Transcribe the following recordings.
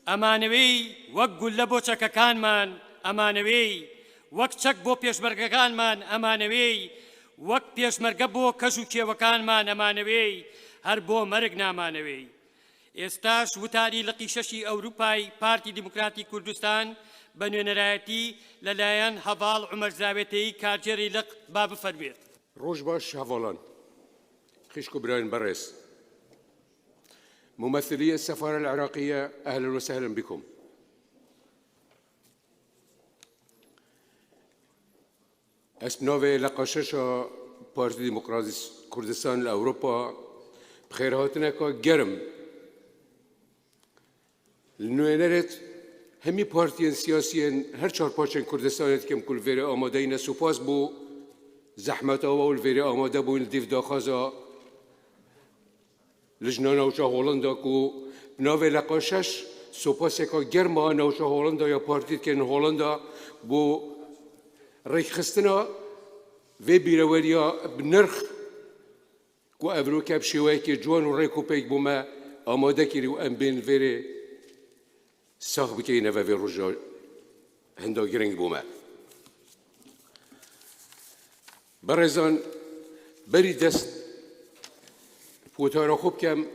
ئەمانەوەی وەک گول لە بۆ چەکەکانمان، ئەمانەوەی وەک چەک بۆ پێشمەرگەکانمان، ئەمانەوەی وەک پێشمەرگە بۆ کەژ و کێوەکانمان، ئەمانەوەی هەر بۆ مەرگ نامانەوەی. ئێستاش وتاری لقی شەشی ئەوروپای پارتی دیموکراتی کوردستان بە نوێنەرایەتی لەلایەن هەڤاڵ عومەر زاوێتەی کارجێری لق با بفەرمێت. ڕۆژ باش هەڤاڵان، خشك براين بريس، ممثلي السفارة العراقية، أهلا وسهلا بكم. اسنوي لقاششا بارتي ديمقراطي كردستان لأوروبا بخير هاتنا كجرم النوينرت همي بارتيين سياسيين هر چار پاچن كردستان كم كل فيري آمادين سپاس بو زحمت آوا والفيري آماده بو الديف داخازا لجنان اوچا هولندا کو بناوی لقاشش سپاس که گرم آن اوچا هولندا یا پارتیت که هولندا بو ریخ خستنا و بیروریا بنرخ کو افروکا بشیوه که جوان و ریکو پیک بوما آماده کری و ام بین ویری ساخ بکینه و وی رجا هندا گرنگ بوما برزان بری دست پوتارا خوب کم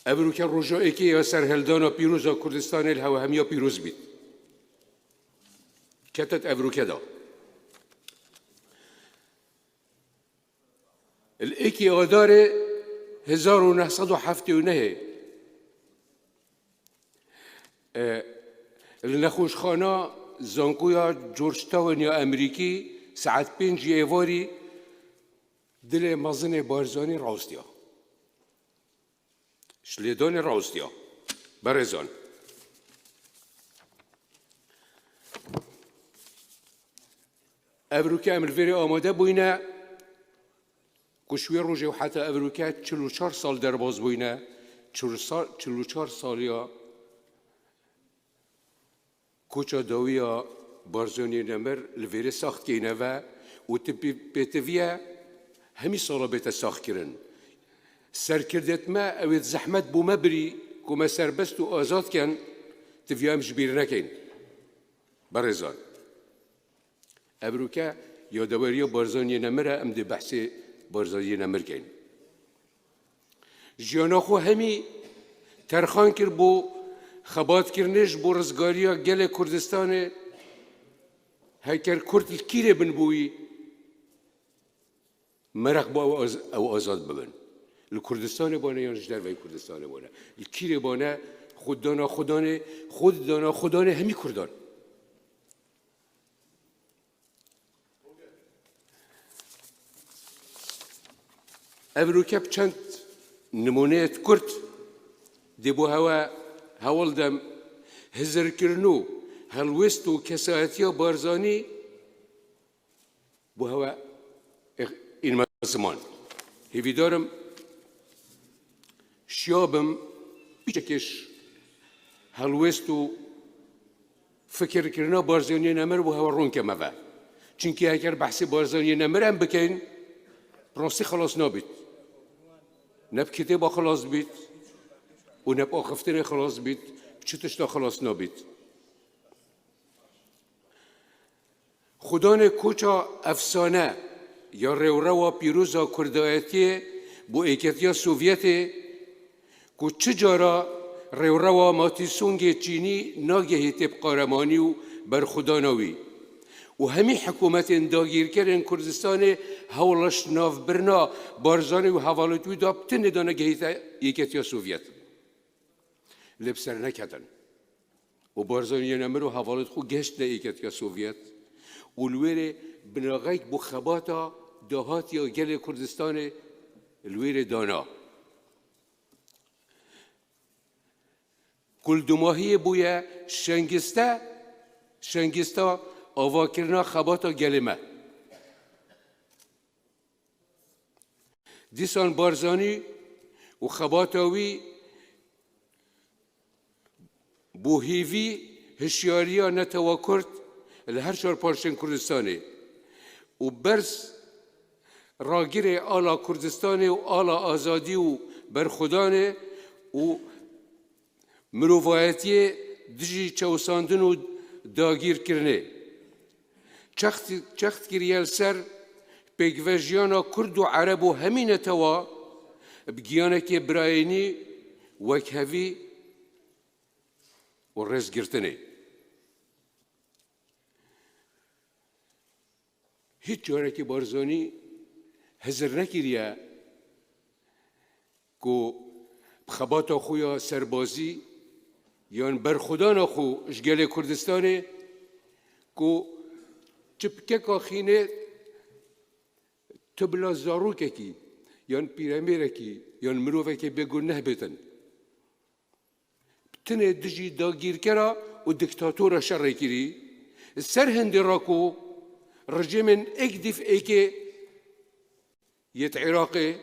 افروکا رجا ایکی یا سرهلدانا پیروزا کردستان الهوا هم یا پیروز بید كتت أفروكدا الإيكي أدار 1979 النخوش خانه زانكويا جورج تاون يا أمريكي ساعت 5 يواري دل مازن بارزاني راوستيا شليدان راوستيا برزان افروکا امروزی آماده بوینه کشوی روزی و حتی افروکا 44 سال در باز بوینه 44 سالیا کوچا داویا بارزانی نمر لویره ساخت کینه و تبی بتویه همی سالا بیت ساخت کرن سرکردت ما اوید زحمت بو مبری کما سربست و آزاد کن تفیه همش بیر نکن برزان ابروكا يودوريو بارزاني نمرة ام دي بحثي بارزاني نمركين جياناخو همي ترخان كر بو خبات كرنش بو رزقاريا جل كردستان هيكر كرد الكيري بن بوي مرق بو او ازاد ببن الكردستان بانا ينجدر وي كردستان بانا الكيري بانا خودانا همي كردان افروکا چند نمونه کرد دبو هوا دم هزر کرنو هلوست و کسایتی بارزانی بو هوا این زمان هیوی دارم شیابم بیچکش هلوست و فکر کرنا بارزانی نمر بو هوا رون کمه و چونکه اگر بحث بارزانی نمر هم بکن براستی خلاص نابید نب کتاب خلاص بید و نب آخفتن خلاص بید چطورش تا خلاص نابید خدان کوچا افسانه یا روروا پیروزا کردایتی بو ایکتیا سوویتی کو چجارا روروا ماتیسونگ چینی ناگهی تب قارمانی و برخدانوی و همی حکومت داگیر کردن کردستان هولش ناف برنا بارزانی و حوالتوی دابتن دانه گهیتا یکتیا سوویت لبسر نکردن و بارزانی نمرو حوالت خو گشت نه یکتیا سوویت و الویر بناغیک بو خباتا دهات یا گل کردستان الویر دانا کل دماهی بویا شنگستا آوا کرنا خباتا گلمه دیسان بارزانی و خباتاوی بو هیوی هشیاریا نتوا کرد لهر چار پارچن کردستانی و برز راگیر آلا کردستانی و آلا آزادی و برخودانه و مروفایتی دژی چوساندن و داگیر کرنه چخت کریال سر پیگوژیانا کرد و عرب و همین توا بگیانه که براینی وکهوی و رز گرتنه هیچ جاره که بارزانی هزر نکریه که بخبات خویا سربازی یان برخودان خو اشگل کردستانه که چپکه که خینه تبلا زاروکه کی یان پیرمیره کی یان مروفه که بگون نه بیتن تنه دجی داگیر کرا و دکتاتور شر کری سر هندی راکو رژیم اکدیف ایکه یت عراقی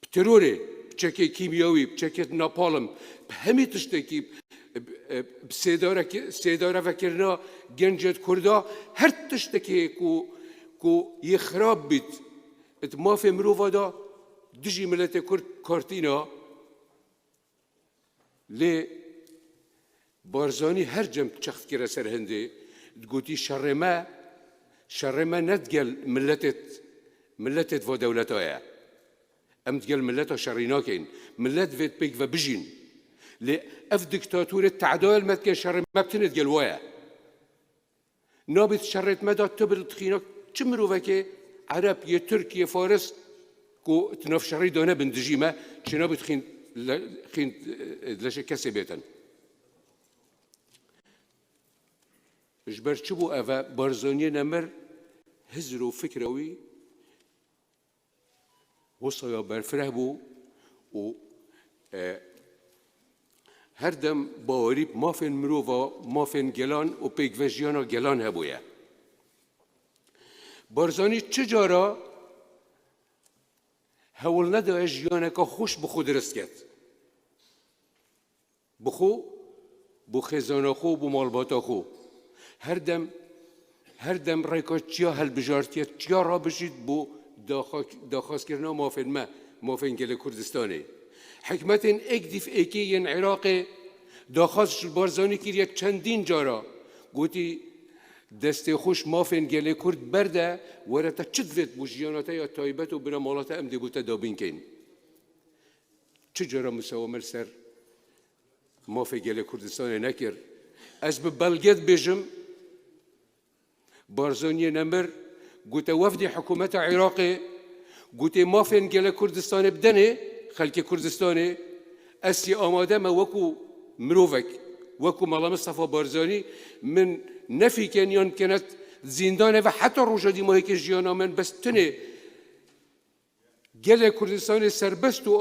بتروره بچکه کیمیاوی بچکه ناپالم همه تشتکی بسیداره فکرنا گنجت کردا هر تشتکی کو یخراب بیت ات ما في مروفا دا دجي ملت كرد كارتينا لي بارزاني هر جم تشخت كرا سر هندي تقولي شرما ندقل ملتت و دولتايا ام تقل ملتا شريناكين ملت فيت بيك وبجين لي اف دكتاتورة تعدال ما تقل شرما بتندقل وايا نابت شرت مدى تبل تخيناك چمروفا كي عرب یه ترکیه فارس کو تنافشری دانه بندجیمه چنا بید خین لشه کسی بیتن جبر چه بو اوه بارزانی نمر هزر و فکروی وصایا برفره بو و هر دم باوری مافن مروفا مافن گلان و پیگوژیانا گلان هبویه بارزانی چجارا هول نده جیانه که خوش بخو درست کرد بخو خزانه خو بو مالباتا خو هر دم ریکات چیا هل بجارتیت چیا را بشید بو داخواست کرنا مافن گل کردستانه حکمت اکدیف ایکی ین عراق داخواست بارزانی کریت چندین جارا گوتی دست خوش مافن گله کرد برده ورتا چدوت بوجیاناتا یا تایبت و بنا مالاتا ام دیبوتا دابین کن چجارا مساومر سر مافن گله کردستان نکر از به بلگت بجم بارزانی نمر گوته وفد حکومت عراق گوته مافن گله کردستان بدنه خلک کردستان اسی آماده ما وکو مروفک وكو مالا مصطفى بارزاني من نفي كان كانت زندانه و حتى روجا دي ما هيك جيانا من بس تنه جل كردستان سربست و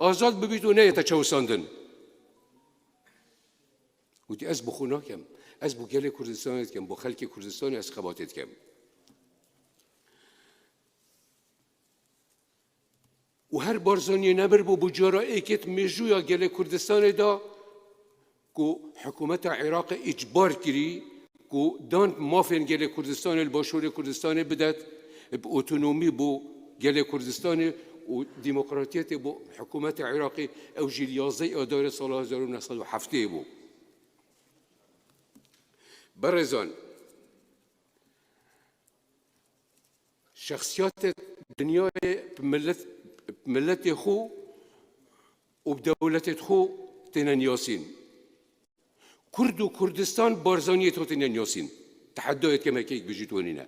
آزاد ببيتو نه يتشوساندن ودي از بخونا كم از بو جل كردستان كم بو خلق كردستان از خباتت كم و هر بارزاني نبر بو بجارا ايكت مجويا جل كردستان دا کو حکومت عراق اجبار کری کو دان مافن گل کردستان الباشور کردستان بدت با اتونومی بو گل کردستان و دموکراتیت بو حکومت عراقی او جلیازی آدار سال 1907 بو برزان شخصیات دنیا ملت خو و بدولت خو تنن یاسین كرد وكردستان بارزانية توتين ياسين تحديات كما كيك بيجيتونينا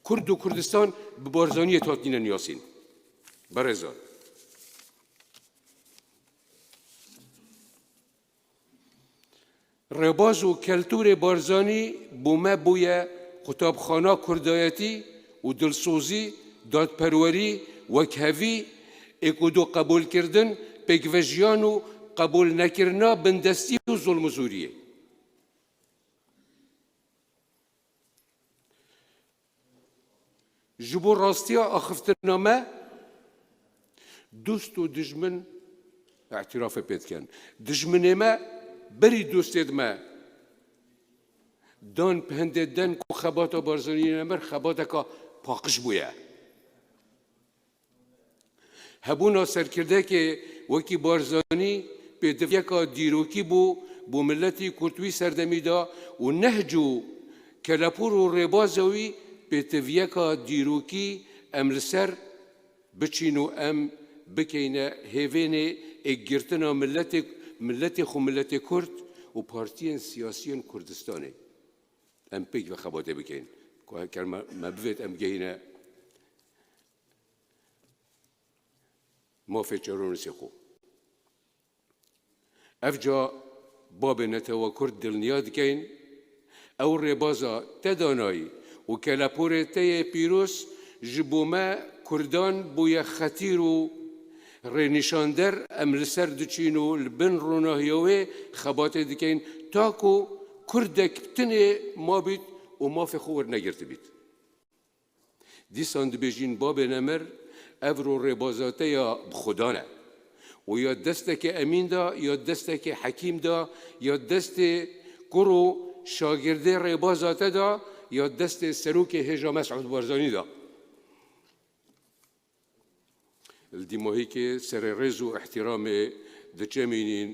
كرد وكردستان ببارزانية توتين ياسين برزان رباز و کلتور بارزانی بومه بویا خطابخانه کردایتی و دلسوزی دادپروری وکهوی اکودو قبول کردن پیگوژیان و قبول نکرنا بندستی و ظلم زوریه جبور راستیا آخفتنامه دوست و دجمن اعتراف پیدا کن دجمن ما بری دوستید ما دان پهنده دن کو خباتا بارزانی نمر خباتا که پاقش بویا هبونا سر کرده که وکی بارزانی پێدەڤەکە دیرۆکی بۆ ملەتی کورتوی سەردەمیدا و نەهجو کەلەپور و ڕێبازەوی پێتەڤەکە دیرۆکی ئەم لەسەر بچین و ئەم بکەینە هێڤێنێ ئێکگرتنە ملەتێ خو ملەتێ کورد و پارتیên سیاسیên کوردستانê ئەم پێک بە خەباتێ بکەین me bivêt em gehîne mafê çaronîsê xwe. Ev ca babê netewa Kurd dilniya dikein ew rêbaza te danayî û keleporê te yê pîroz ji bo me Kurdan bûye xetîr û rênîşander em li ser diçîn û li bin ronahiya wê xebatê dikein ta ku Kurdek tinê mabît û mafê xwe wernegirtî bît. Dîsan dibêjîn babê nemer ev ro rêbaza te ya bi xudan e û ya destekê Emîn da ya destekê Hekîm da ya destê kur û şagirdê rêbaza te da ya destê serokê hêja Mesûd Barzanî da. Li dîmahîkê serêrêz û ihtirâmê diçemînîn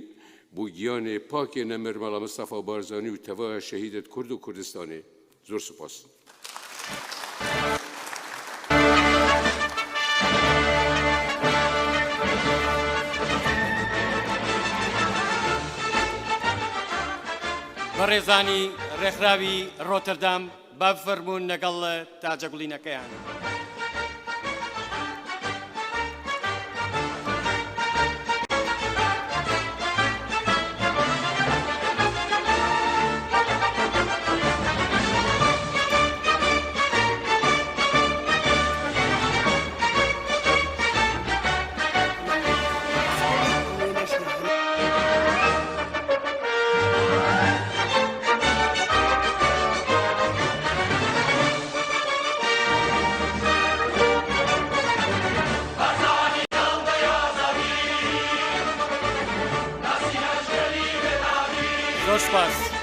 bû giyanê pakê nemer mala Mustafa Barzanî û tevaya şehîdet Kurd û Kurdistanê. Zor spas. بەڕێزانی ڕێکخراوی ڕۆتەردام با بفەرموون لەگەڵ تاجەگوڵینەکەیان. زۆر سپاس.